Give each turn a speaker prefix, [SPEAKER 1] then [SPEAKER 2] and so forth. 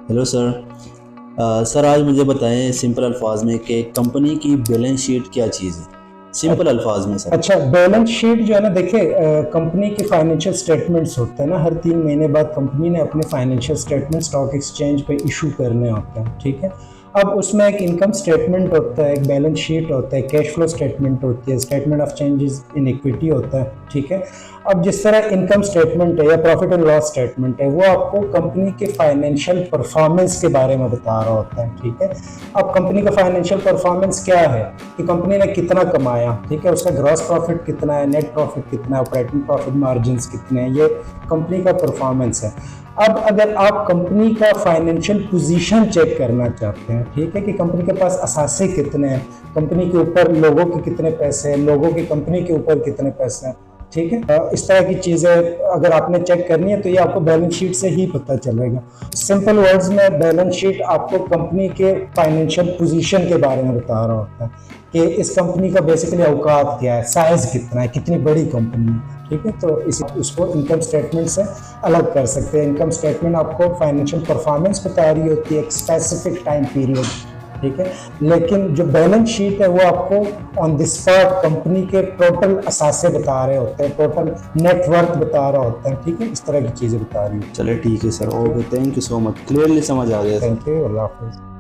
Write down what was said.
[SPEAKER 1] Hello sir. Sir आज मुझे बताएं सिंपल अल्फाज में कि कंपनी की बैलेंस शीट क्या चीज़ है, सिंपल अल्फाज में सर।
[SPEAKER 2] अच्छा, बैलेंस शीट जो है ना, देखिए कंपनी के फाइनेंशियल स्टेटमेंट्स होते हैं ना, हर 3 महीने बाद कंपनी ने अपने फाइनेंशियल स्टेटमेंट स्टॉक एक्सचेंज पे इशू करने होते हैं। ठीक है। अब उसमें एक इनकम स्टेटमेंट होता है, एक बैलेंस शीट होता है, कैश फ्लो स्टेटमेंट होती है, statement of changes in equity होता है। ठीक है। अब जिस तरह इनकम स्टेटमेंट है या प्रॉफिट एंड लॉस स्टेटमेंट है, वो आपको कंपनी के फाइनेंशियल परफॉर्मेंस के बारे में बता रहा होता है। ठीक है। अब कंपनी का फाइनेंशियल परफॉर्मेंस क्या है कि कंपनी ने कितना कमाया, ठीक है, उसका ग्रॉस प्रॉफिट कितना है, नेट प्रॉफिट कितना है, ऑपरेटिंग प्रॉफिट मार्जिन कितने हैं, ये कंपनी का परफॉर्मेंस है। अब अगर आप कंपनी का फाइनेंशियल पोजीशन चेक करना चाहते हैं, ठीक है, कि कंपनी के पास असासे कितने हैं, कंपनी के ऊपर लोगों के कितने पैसे हैं, लोगों की कंपनी के ऊपर कितने पैसे हैं, ठीक है, इस तरह की चीज़ें अगर आपने चेक करनी है तो ये आपको बैलेंस शीट से ही पता चलेगा। सिंपल वर्ड्स में बैलेंस शीट आपको कंपनी के फाइनेंशियल पोजीशन के बारे में बता रहा होता है कि इस कंपनी का बेसिकली औकात क्या है, साइज कितना है, कितनी बड़ी कंपनी है। ठीक है। तो इस उसको इनकम स्टेटमेंट से अलग कर सकते हैं। इनकम स्टेटमेंट आपको फाइनेंशियल परफॉर्मेंस बता रही होती है एक स्पेसिफिक टाइम पीरियड। ठीक है। लेकिन जो बैलेंस शीट है वो आपको ऑन द स्पॉट कंपनी के टोटल असासे बता रहे होते हैं, टोटल नेटवर्थ बता रहा होता है। ठीक है, इस तरह की चीज़ें बता रही होती
[SPEAKER 1] चले ठीक है sir, okay, thank you so much, clearly समझ आ गया
[SPEAKER 2] है।
[SPEAKER 1] सर।
[SPEAKER 2] थैंक यू, अल्लाह हाफिज़।